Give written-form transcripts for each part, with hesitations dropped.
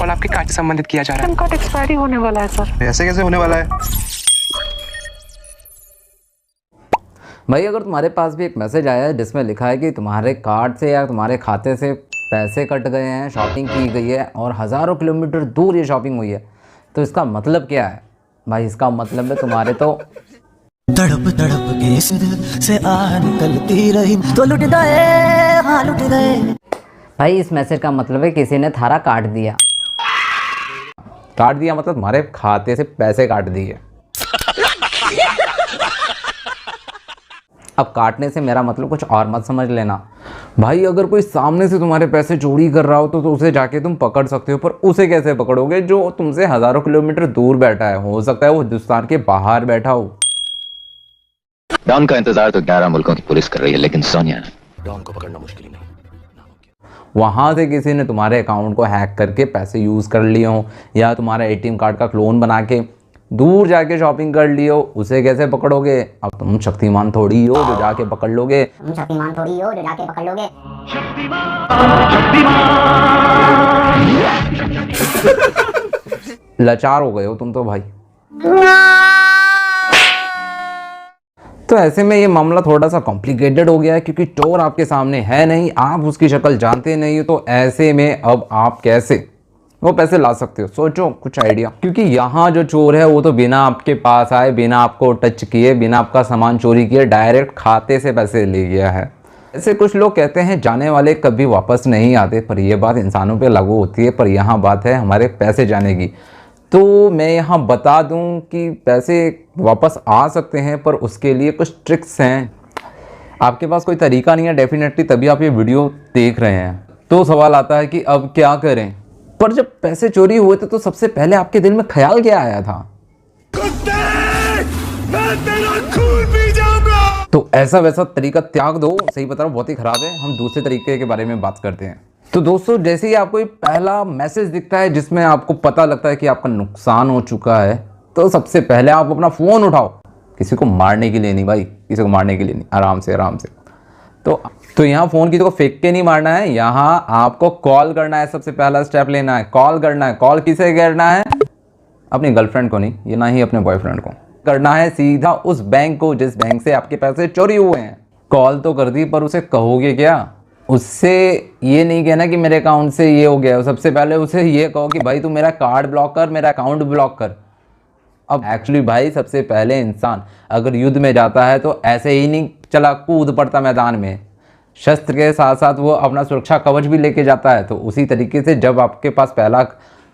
Call आपके card से संबंधित किया जा रहा है। सिम कार्ड एक्सपायरी होने वाला है सर। ऐसे कैसे होने वाला है? भाई अगर तुम्हारे पास भी एक मैसेज आया है जिसमें लिखा है कि तुम्हारे कार्ड से या तुम्हारे खाते से पैसे कट गए हैं, शॉपिंग की गई है और हज़ारों किलोमीटर दूर ये शॉपिंग हुई है, तो इसका मतलब क्या है? भाई इसका मतलब है तुम्हारे तो तड़प तड़प के इस दिल से आह निकलती रही तो लुट गए, हाँ लुट गए। भाई इस मैसेज का मतलब है किसी ने थारा काट दिया। काट दिया मतलब तुम्हारे खाते से पैसे काट दिए। अब काटने से मेरा मतलब कुछ और मत समझ लेना। भाई अगर कोई सामने से तुम्हारे पैसे चोरी कर रहा हो तो उसे जाके तुम पकड़ सकते हो, पर उसे कैसे पकड़ोगे जो तुमसे हज़ारों किलोमीटर दूर बैठा है? हो सकता है वो हिंदुस्तान के बाहर बैठा हो। डॉन का इंतजार तो 11 मुल्कों की पुलिस कर रही है, लेकिन सोनिया डॉन को पकड़ना मुश्किल ही नहीं। वहाँ से किसी ने तुम्हारे अकाउंट को हैक करके पैसे यूज़ कर लिए हो, या तुम्हारा एटीएम कार्ड का क्लोन बना के दूर जाके शॉपिंग कर लियो, उसे कैसे पकड़ोगे? अब तुम शक्तिमान थोड़ी हो जो जाके पकड़ लोगे। लाचार हो गए हो तुम तो भाई। तो ऐसे में ये मामला थोड़ा सा कॉम्प्लिकेटेड हो गया है क्योंकि चोर आपके सामने है नहीं, आप उसकी शक्ल जानते नहीं हो। तो ऐसे में अब आप कैसे वो पैसे ला सकते हो? सोचो कुछ आइडिया। क्योंकि यहाँ जो चोर है वो तो बिना आपके पास आए, बिना आपको टच किए, बिना आपका सामान चोरी किए डायरेक्ट खाते से पैसे ले गया है। ऐसे कुछ लोग कहते हैं जाने वाले कभी वापस नहीं आते, पर यह बात इंसानों पे लागू होती है। पर यहाँ बात है हमारे पैसे जाने की। तो मैं यहाँ बता दूँ कि पैसे वापस आ सकते हैं, पर उसके लिए कुछ ट्रिक्स हैं। आपके पास कोई तरीका नहीं है डेफिनेटली, तभी आप ये वीडियो देख रहे हैं। तो सवाल आता है कि अब क्या करें? पर जब पैसे चोरी हुए थे तो सबसे पहले आपके दिल में ख्याल क्या आया था? मैं तेरा खून पी जाऊंगा। तो ऐसा वैसा तरीका त्याग दो। सही बता रहा हूँ, बहुत ही खराब है। हम दूसरे तरीके के बारे में बात करते हैं। तो दोस्तों जैसे ही आपको पहला मैसेज दिखता है जिसमें आपको पता लगता है कि आपका नुकसान हो चुका है, तो सबसे पहले आप अपना फ़ोन उठाओ। किसी को मारने के लिए नहीं भाई, किसी को मारने के लिए नहीं, आराम से आराम से। तो यहाँ फ़ोन किसी को फेंक के नहीं मारना है, यहाँ आपको कॉल करना है। सबसे पहला स्टेप लेना है, कॉल करना है। कॉल किसे करना है? अपनी गर्लफ्रेंड को नहीं, ये ना ही अपने बॉयफ्रेंड को करना है, सीधा उस बैंक को जिस बैंक से आपके पैसे चोरी हुए हैं। कॉल तो कर दी, पर उसे कहोगे क्या? उससे ये नहीं कहना कि मेरे अकाउंट से ये हो गया। सबसे पहले उसे ये कहो कि भाई तू मेरा कार्ड ब्लॉक कर, मेरा अकाउंट ब्लॉक कर। अब एक्चुअली भाई सबसे पहले इंसान अगर युद्ध में जाता है तो ऐसे ही नहीं चला कूद पड़ता मैदान में, शस्त्र के साथ साथ वो अपना सुरक्षा कवच भी लेके जाता है। तो उसी तरीके से जब आपके पास पहला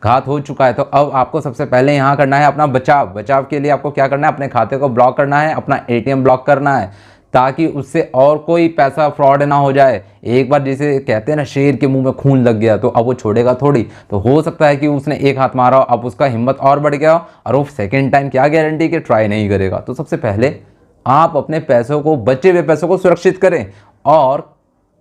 घात हो चुका है तो अब आपको सबसे पहले यहाँ करना है अपना बचाव। बचाव के लिए आपको क्या करना है? अपने खाते को ब्लॉक करना है, अपना एटीएम ब्लॉक करना है, ताकि उससे और कोई पैसा फ्रॉड ना हो जाए। एक बार जैसे कहते हैं ना, शेर के मुंह में खून लग गया तो अब वो छोड़ेगा थोड़ी। तो हो सकता है कि उसने एक हाथ मारा, अब उसका हिम्मत और बढ़ गया और वो सेकेंड टाइम क्या गारंटी कि ट्राई नहीं करेगा। तो सबसे पहले आप अपने पैसों को, बचे हुए पैसों को सुरक्षित करें और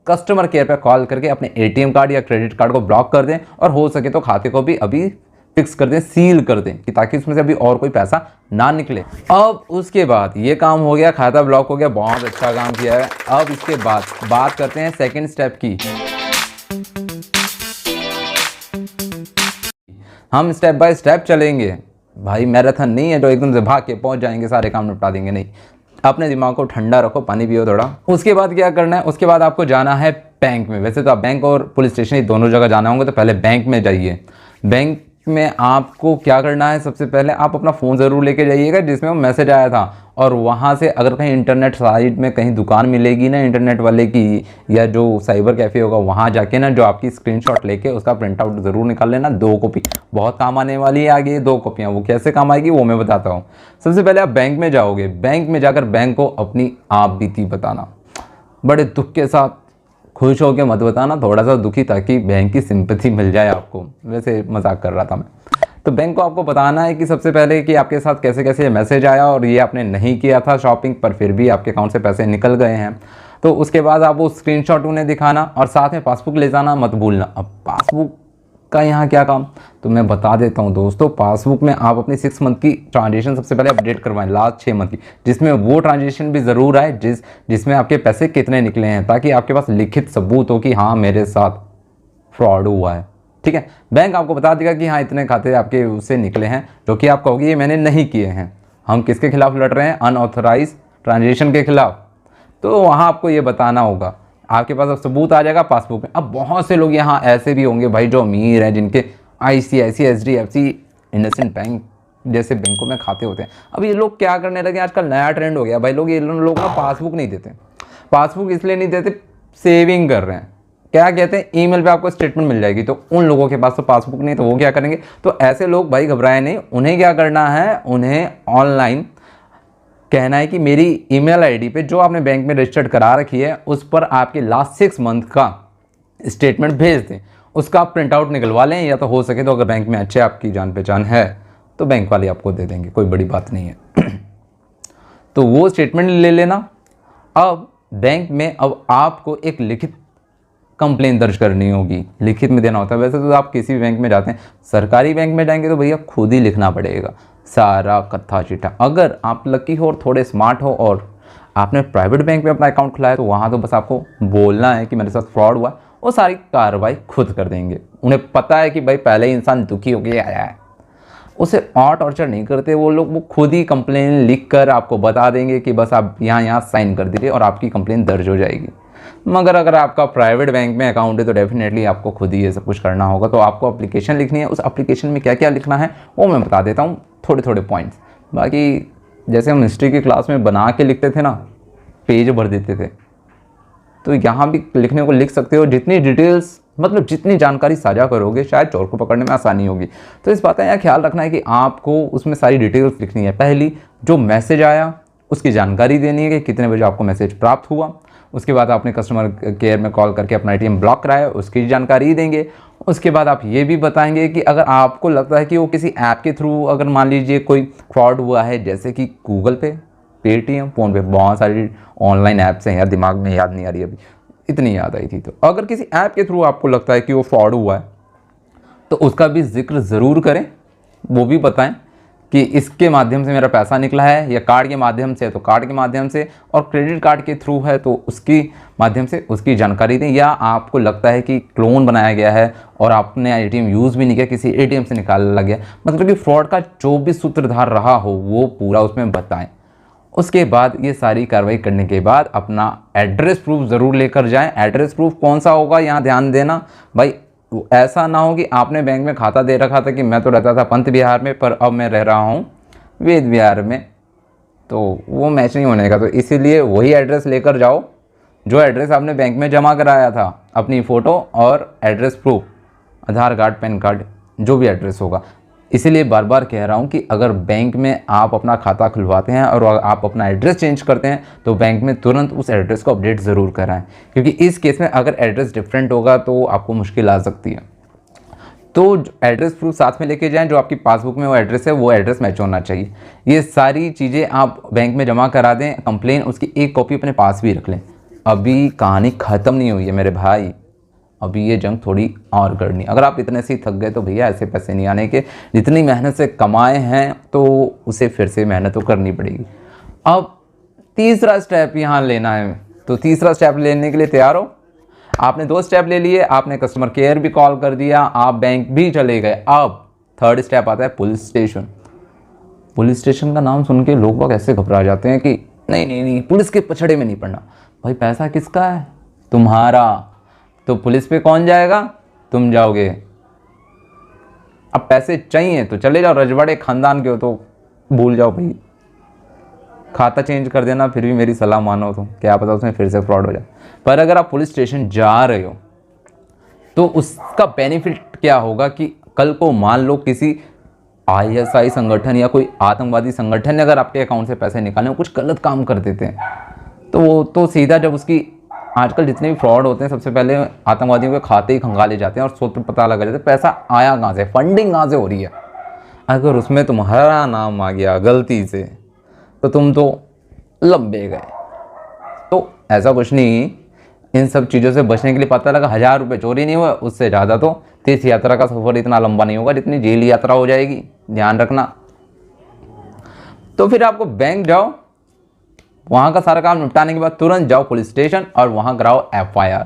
कस्टमर केयर पर कॉल करके अपने एटीएम कार्ड या क्रेडिट कार्ड को ब्लॉक कर दें, और हो सके तो खाते को भी अभी फिक्स कर दें, सील कर दें, कि ताकि उसमें से अभी और कोई पैसा ना निकले। अब उसके बाद ये काम हो गया, खाता ब्लॉक हो गया, बहुत अच्छा काम किया है। अब इसके बाद बात करते हैं सेकंड स्टेप की। हम स्टेप बाय स्टेप चलेंगे भाई, मैराथन नहीं है जो एकदम से भाग के पहुंच जाएंगे, सारे काम निपटा देंगे, नहीं। अपने दिमाग को ठंडा रखो, पानी पियो थोड़ा। उसके बाद क्या करना है? उसके बाद आपको जाना है बैंक में। वैसे तो आप बैंक और पुलिस स्टेशन दोनों जगह जाना होंगे, तो पहले बैंक में जाइए। बैंक में आपको क्या करना है? सबसे पहले आप अपना फ़ोन ज़रूर लेके जाइएगा जिसमें वो मैसेज आया था, और वहाँ से अगर कहीं इंटरनेट साइट में कहीं दुकान मिलेगी ना इंटरनेट वाले की, या जो साइबर कैफ़े होगा, वहाँ जाके ना जो आपकी स्क्रीनशॉट लेके उसका प्रिंट आउट ज़रूर निकाल लेना। 2 कॉपी बहुत काम आने वाली है आगे, 2 कॉपियाँ। वो कैसे काम आएगी वो मैं बताता हूँ। सबसे पहले आप बैंक में जाओगे। बैंक में जाकर बैंक को अपनी आप बीती बताना, बड़े दुख के साथ, खुश होकर मत बताना, थोड़ा सा दुखी, ताकि बैंक की सिंपैथी मिल जाए आपको। वैसे मजाक कर रहा था मैं। तो बैंक को आपको बताना है कि सबसे पहले कि आपके साथ कैसे कैसे मैसेज आया और ये आपने नहीं किया था शॉपिंग, पर फिर भी आपके अकाउंट से पैसे निकल गए हैं। तो उसके बाद आप वो स्क्रीनशॉट उन्हें दिखाना और साथ में पासबुक ले जाना मत भूलना। अब पासबुक का यहाँ क्या काम, तो मैं बता देता हूँ दोस्तों। पासबुक में आप अपनी 6 मंथ की ट्रांजेक्शन सबसे पहले अपडेट करवाएं, लास्ट 6 मंथ की, जिसमें वो ट्रांजेक्शन भी ज़रूर आए जिसमें आपके पैसे कितने निकले हैं, ताकि आपके पास लिखित सबूत हो कि हाँ मेरे साथ फ्रॉड हुआ है। ठीक है, बैंक आपको बता देगा कि हाँ इतने खाते आपके उससे निकले हैं, जो कि आप कहोगे ये मैंने नहीं किए हैं। हम किसके खिलाफ लड़ रहे हैं? अनऑथराइज ट्रांजेक्शन के खिलाफ। तो वहाँ आपको ये बताना होगा, आपके पास अब सबूत आ जाएगा पासबुक में। अब बहुत से लोग यहाँ ऐसे भी होंगे भाई जो अमीर हैं, जिनके ICICI, HDFC, इंडसइंड बैंक जैसे बैंकों में खाते होते हैं। अब ये लोग क्या करने लगे, आजकल नया ट्रेंड हो गया भाई, लोग ये लोग ना पासबुक नहीं देते। पासबुक इसलिए नहीं देते, सेविंग कर रहे हैं। क्या कहते हैं, ईमेल पे आपको स्टेटमेंट मिल जाएगी। तो उन लोगों के पास तो पासबुक नहीं, तो वो क्या करेंगे? तो ऐसे लोग भाई घबराए नहीं, उन्हें क्या करना है, उन्हें ऑनलाइन कहना है कि मेरी ईमेल आईडी पे जो आपने बैंक में रजिस्टर्ड करा रखी है उस पर आपके लास्ट 6 मंथ का स्टेटमेंट भेज दें। उसका आप प्रिंट आउट निकलवा लें, या तो हो सके तो अगर बैंक में अच्छे आपकी जान पहचान है तो बैंक वाले आपको दे देंगे, कोई बड़ी बात नहीं है। तो वो स्टेटमेंट ले लेना। अब बैंक में अब आपको एक लिखित कंप्लेन दर्ज करनी होगी, लिखित में देना होता है। वैसे तो आप किसी भी बैंक में जाते हैं, सरकारी बैंक में जाएंगे तो भैया खुद ही लिखना पड़ेगा सारा कत्था चिट्ठा। अगर आप लकी हो और थोड़े स्मार्ट हो और आपने प्राइवेट बैंक में अपना अकाउंट खुलाया तो वहाँ तो बस आपको बोलना है कि मेरे साथ फ्रॉड हुआ, वो सारी कार्रवाई खुद कर देंगे। उन्हें पता है कि भाई पहले ही इंसान दुखी होकर आया है, उसे और टॉर्चर नहीं करते वो लोग। वो खुद ही कंप्लेन लिख कर आपको बता देंगे कि बस आप यहाँ साइन कर दीजिए और आपकी कंप्लेन दर्ज हो जाएगी। मगर अगर आपका प्राइवेट बैंक में अकाउंट है तो डेफिनेटली आपको खुद ही ये सब कुछ करना होगा। तो आपको एप्लीकेशन लिखनी है, उस एप्लीकेशन में क्या क्या लिखना है वो मैं बता देता हूँ, थोड़े थोड़े पॉइंट्स। बाकी जैसे हम हिस्ट्री की क्लास में बना के लिखते थे ना, पेज भर देते थे, तो यहाँ भी लिखने को लिख सकते हो। जितनी डिटेल्स मतलब जितनी जानकारी साझा करोगे शायद चोर को पकड़ने में आसानी होगी। तो इस बात का यहाँ ख्याल रखना है कि आपको उसमें सारी डिटेल्स लिखनी है। पहली जो मैसेज आया उसकी जानकारी देनी है कि कितने बजे आपको मैसेज प्राप्त हुआ। उसके बाद आपने कस्टमर केयर में कॉल करके अपना ATM ब्लॉक कराया, उसकी जानकारी देंगे। उसके बाद आप ये भी बताएंगे कि अगर आपको लगता है कि वो किसी ऐप के थ्रू अगर मान लीजिए कोई फ्रॉड हुआ है, जैसे कि गूगल पे, पेटीएम, फ़ोन पे, बहुत सारी ऑनलाइन ऐप्स हैं यार, दिमाग में याद नहीं आ रही अभी, इतनी याद आई थी। तो अगर किसी ऐप के थ्रू आपको लगता है कि वो फ्रॉड हुआ है तो उसका भी जिक्र ज़रूर करें, वो भी बताएं कि इसके माध्यम से मेरा पैसा निकला है, या कार्ड के माध्यम से है तो कार्ड के माध्यम से, और क्रेडिट कार्ड के थ्रू है तो उसकी माध्यम से उसकी जानकारी दें। या आपको लगता है कि क्लोन बनाया गया है और आपने ATM यूज़ भी नहीं किया, किसी ATM से निकाला गया, मतलब कि फ्रॉड का जो भी सूत्रधार रहा हो वो पूरा उसमें बताएं। उसके बाद ये सारी कार्रवाई करने के बाद अपना एड्रेस प्रूफ ज़रूर लेकर जाएं। एड्रेस प्रूफ कौन सा होगा यहाँ ध्यान देना भाई, ऐसा ना हो कि आपने बैंक में खाता दे रखा था कि मैं तो रहता था पंत विहार में पर अब मैं रह रहा हूँ वेद विहार में, तो वो मैच नहीं होने का। तो इसीलिए वही एड्रेस लेकर जाओ जो एड्रेस आपने बैंक में जमा कराया था, अपनी फ़ोटो और एड्रेस प्रूफ, आधार कार्ड, पैन कार्ड, जो भी एड्रेस होगा। इसीलिए बार बार कह रहा हूँ कि अगर बैंक में आप अपना खाता खुलवाते हैं और आप अपना एड्रेस चेंज करते हैं तो बैंक में तुरंत उस एड्रेस को अपडेट ज़रूर कराएं, क्योंकि इस केस में अगर एड्रेस डिफरेंट होगा तो आपको मुश्किल आ सकती है। तो एड्रेस प्रूफ साथ में लेके जाएं, जो आपकी पासबुक में वो एड्रेस है वो एड्रेस मैच होना चाहिए। ये सारी चीज़ें आप बैंक में जमा करा दें। कंप्लेन उसकी एक कॉपी अपने पास भी रख लें। अभी कहानी ख़त्म नहीं हुई है मेरे भाई, अभी ये जंग थोड़ी और करनी। अगर आप इतने से ही थक गए तो भैया ऐसे पैसे नहीं आने के, जितनी मेहनत से कमाए हैं तो उसे फिर से मेहनत तो करनी पड़ेगी। अब तीसरा स्टेप यहाँ लेना है, तो तीसरा स्टेप लेने के लिए तैयार हो? आपने 2 स्टेप ले लिए, आपने कस्टमर केयर भी कॉल कर दिया, आप बैंक भी चले गए। अब थर्ड स्टेप आता है पुलिस स्टेशन। पुलिस स्टेशन का नाम सुन के लोग ऐसे घबरा जाते हैं कि नहीं नहीं नहीं, पुलिस के पछड़े में नहीं पड़ना। भाई पैसा किसका है? तुम्हारा। तो पुलिस पे कौन जाएगा? तुम जाओगे। अब पैसे चाहिए तो चले जाओ, रजवाड़े खानदान के हो तो भूल जाओ भाई, खाता चेंज कर देना, फिर भी मेरी सलाह मानो तो क्या पता उसमें फिर से फ्रॉड हो जाए। पर अगर आप पुलिस स्टेशन जा रहे हो तो उसका बेनिफिट क्या होगा कि कल को मान लो किसी ISI संगठन या कोई आतंकवादी संगठन ने अगर आपके अकाउंट से पैसे निकालने कुछ गलत काम कर देते हैं तो वो तो सीधा, जब उसकी आजकल जितने भी फ्रॉड होते हैं सबसे पहले आतंकवादियों के खाते ही खंगाले जाते हैं और सूत्र पता लगा जाता है पैसा आया कहाँ से, फंडिंग कहाँ से हो रही है। अगर उसमें तुम्हारा नाम आ गया गलती से तो तुम तो लंबे गए। तो ऐसा कुछ नहीं, इन सब चीज़ों से बचने के लिए पता लगा 1000 रुपये चोरी नहीं हुआ, उससे ज़्यादा तो तीर्थ यात्रा का सफ़र इतना लंबा नहीं होगा जितनी जेल यात्रा हो जाएगी, ध्यान रखना। तो फिर आपको बैंक जाओ, वहाँ का सारा काम निपटाने के बाद तुरंत जाओ पुलिस स्टेशन और वहाँ कराओ FIR।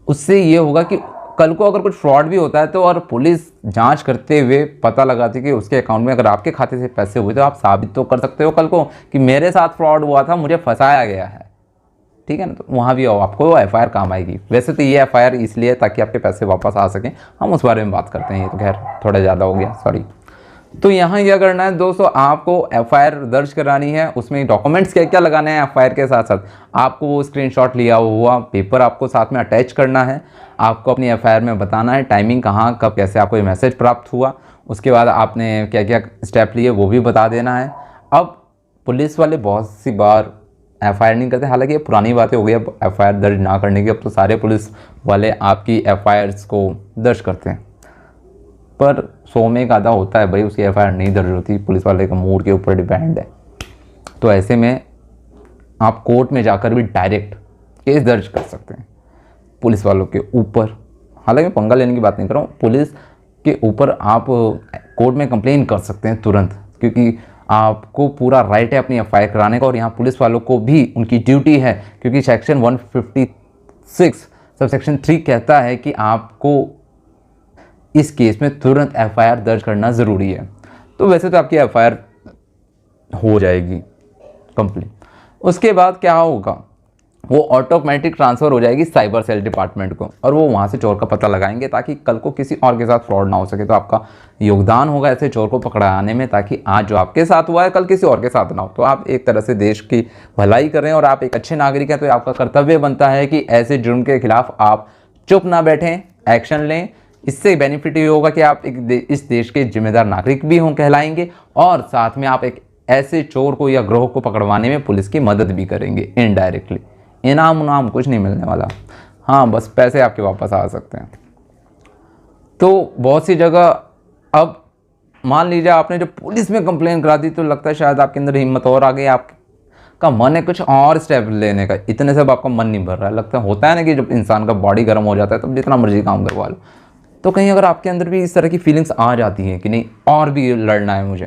उससे ये होगा कि कल को अगर कुछ फ्रॉड भी होता है तो और पुलिस जांच करते हुए पता लगाती कि उसके अकाउंट में अगर आपके खाते से पैसे हुए तो आप साबित तो कर सकते हो कल को कि मेरे साथ फ्रॉड हुआ था, मुझे फंसाया गया है, ठीक है ना। तो वहाँ भी आपको FIR काम आएगी। वैसे तो ये FIR इसलिए ताकि आपके पैसे वापस आ सकें, हम उस बारे में बात करते हैं, ये तो खैर थोड़ा ज़्यादा हो गया, सॉरी। तो यहाँ क्या करना है दोस्तों, आपको FIR दर्ज करानी है। उसमें डॉक्यूमेंट्स क्या क्या लगाने हैं FIR के साथ साथ आपको वो स्क्रीनशॉट लिया हुआ पेपर आपको साथ में अटैच करना है। आपको अपनी FIR में बताना है टाइमिंग, कहाँ कब कैसे आपको ये मैसेज प्राप्त हुआ, उसके बाद आपने क्या क्या स्टेप लिए वो भी बता देना है। अब पुलिस वाले बहुत सी बार FIR नहीं करते, हालांकि ये पुरानी बातें हो गई अब FIR दर्ज ना करने की। अब तो सारे पुलिस वाले आपकी FIRs को दर्ज करते हैं, पर 100 में एक आधा होता है भाई उसकी FIR नहीं दर्ज होती, पुलिस वाले का मूड के ऊपर डिपेंड है। तो ऐसे में आप कोर्ट में जाकर भी डायरेक्ट केस दर्ज कर सकते हैं पुलिस वालों के ऊपर। हालांकि पंगा लेने की बात नहीं कर रहा हूँ, पुलिस के ऊपर आप कोर्ट में कंप्लेन कर सकते हैं तुरंत, क्योंकि आपको पूरा राइट है अपनी FIR कराने का। और यहाँ पुलिस वालों को भी उनकी ड्यूटी है, क्योंकि सेक्शन 156 सबसेक्शन 3 कहता है कि आपको इस केस में तुरंत FIR दर्ज करना ज़रूरी है। तो वैसे तो आपकी FIR हो जाएगी कंप्लीट। उसके बाद क्या होगा, वो ऑटोमेटिक ट्रांसफ़र हो जाएगी साइबर सेल डिपार्टमेंट को, और वो वहाँ से चोर का पता लगाएंगे ताकि कल को किसी और के साथ फ्रॉड ना हो सके। तो आपका योगदान होगा ऐसे चोर को पकड़ाने में, ताकि आज जो आपके साथ हुआ है कल किसी और के साथ ना हो। तो आप एक तरह से देश की भलाई कर रहे हैं और आप एक अच्छे नागरिक हैं, तो आपका कर्तव्य बनता है कि ऐसे जुर्म के खिलाफ आप चुप ना बैठें, एक्शन लें। इससे बेनिफिट ये होगा कि आप इस देश के जिम्मेदार नागरिक भी हों कहलाएंगे, और साथ में आप एक ऐसे चोर को या गिरोह को पकड़वाने में पुलिस की मदद भी करेंगे इनडायरेक्टली। इनाम कुछ नहीं मिलने वाला, हाँ बस पैसे आपके वापस आ सकते हैं। तो बहुत सी जगह अब मान लीजिए आपने जब पुलिस में कंप्लेन करा दी तो लगता है शायद आपके अंदर हिम्मत और आ गई, आपका मन है कुछ और स्टेप लेने का, इतने से अब आपका मन नहीं भर रहा है। लगता है होता है ना कि जब इंसान का बॉडी गर्म हो जाता है तब जितना मर्जी काम करवा लो। तो कहीं अगर आपके अंदर भी इस तरह की फीलिंग्स आ जाती हैं कि नहीं और भी लड़ना है मुझे,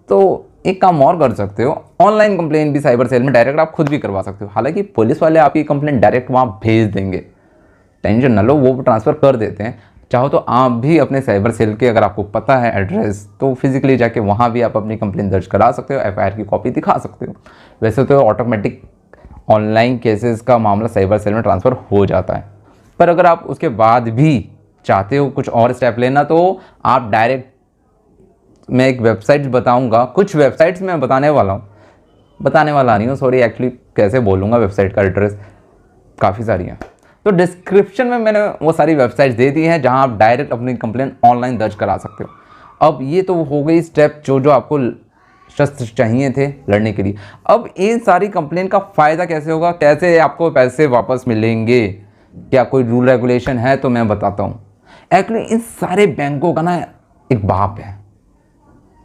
तो एक काम और कर सकते हो, ऑनलाइन कंप्लेन भी साइबर सेल में डायरेक्ट आप खुद भी करवा सकते हो। हालांकि पुलिस वाले आपकी कंप्लेन डायरेक्ट वहाँ भेज देंगे, टेंशन ना लो, वो ट्रांसफ़र कर देते हैं। चाहो तो आप भी अपने साइबर सेल के, अगर आपको पता है एड्रेस, तो फिजिकली जाके वहाँ भी आप अपनी कंप्लेन दर्ज करा सकते हो, FIR की कॉपी दिखा सकते हो। वैसे तो ऑटोमेटिक ऑनलाइन केसेस का मामला साइबर सेल में ट्रांसफ़र हो जाता है, पर अगर आप उसके बाद भी चाहते हो कुछ और स्टेप लेना तो आप डायरेक्ट, मैं एक वेबसाइट बताऊंगा, कुछ वेबसाइट्स मैं बताने वाला नहीं हूँ सॉरी, एक्चुअली कैसे बोलूँगा वेबसाइट का एड्रेस, काफ़ी सारी हैं। तो डिस्क्रिप्शन में मैंने वो सारी वेबसाइट्स दे दी हैं जहाँ आप डायरेक्ट अपनी कंप्लेन ऑनलाइन दर्ज करा सकते हो। अब ये तो हो गई स्टेप जो आपको शस्त्र चाहिए थे लड़ने के लिए। अब इन सारी कंप्लेन का फ़ायदा कैसे होगा, कैसे आपको पैसे वापस मिलेंगे, क्या कोई रूल रेगुलेशन है, तो मैं बताता हूँ। एक्चुअली इन सारे बैंकों का ना एक बाप है,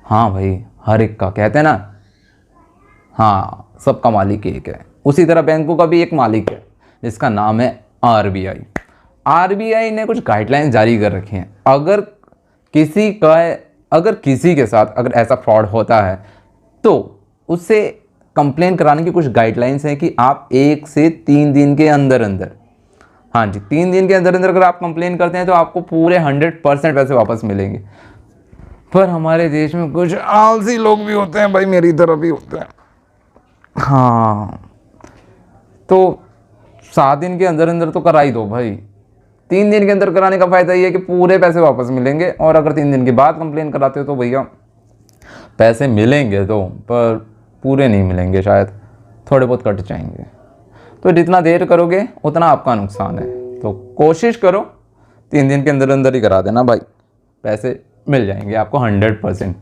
हाँ भाई हर एक का, कहते हैं ना, हाँ सबका मालिक एक है, उसी तरह बैंकों का भी एक मालिक है जिसका नाम है RBI। RBI ने कुछ गाइडलाइंस जारी कर रखी हैं। अगर किसी के साथ अगर ऐसा फ्रॉड होता है तो उससे कंप्लेन कराने की कुछ गाइडलाइंस हैं कि आप 1 से 3 दिन के अंदर, हाँ जी 3 दिन के अंदर अगर आप कंप्लेन करते हैं तो आपको पूरे 100% पैसे वापस मिलेंगे। पर हमारे देश में कुछ आलसी लोग भी होते हैं भाई, मेरी तरह भी होते हैं, हाँ तो 7 दिन के अंदर तो करा ही दो भाई। 3 दिन के अंदर कराने का फ़ायदा ये है कि पूरे पैसे वापस मिलेंगे, और अगर 3 दिन के बाद कंप्लेन कराते हो तो भैया पैसे मिलेंगे तो, पर पूरे नहीं मिलेंगे, शायद थोड़े बहुत कट जाएंगे। तो जितना देर करोगे उतना आपका नुकसान है। तो कोशिश करो 3 दिन के अंदर ही करा देना भाई, पैसे मिल जाएंगे आपको 100%।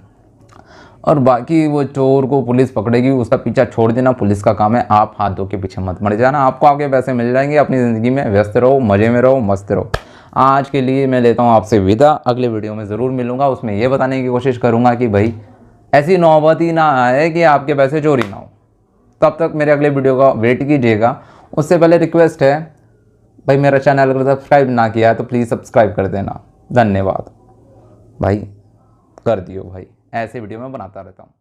और बाकी वो चोर को पुलिस पकड़ेगी उसका पीछा छोड़ देना, पुलिस का काम है, आप हाथ धो के पीछे मत मर जाना, आपको आपके पैसे मिल जाएंगे। अपनी ज़िंदगी में व्यस्त रहो, मज़े में रहो, मस्त रहो। आज के लिए मैं लेता हूँ आपसे विदा, अगले वीडियो में ज़रूर मिलूँगा, उसमें ये बताने की कोशिश करूँगा कि भाई ऐसी नौबत ही ना आए कि आपके पैसे चोरी ना हो। तब तक मेरे अगले वीडियो का वेट कीजिएगा। उससे पहले रिक्वेस्ट है भाई, मेरा चैनल अगर सब्सक्राइब ना किया है तो प्लीज़ सब्सक्राइब कर देना, धन्यवाद भाई, कर दियो भाई, ऐसे वीडियो मैं बनाता रहता हूँ।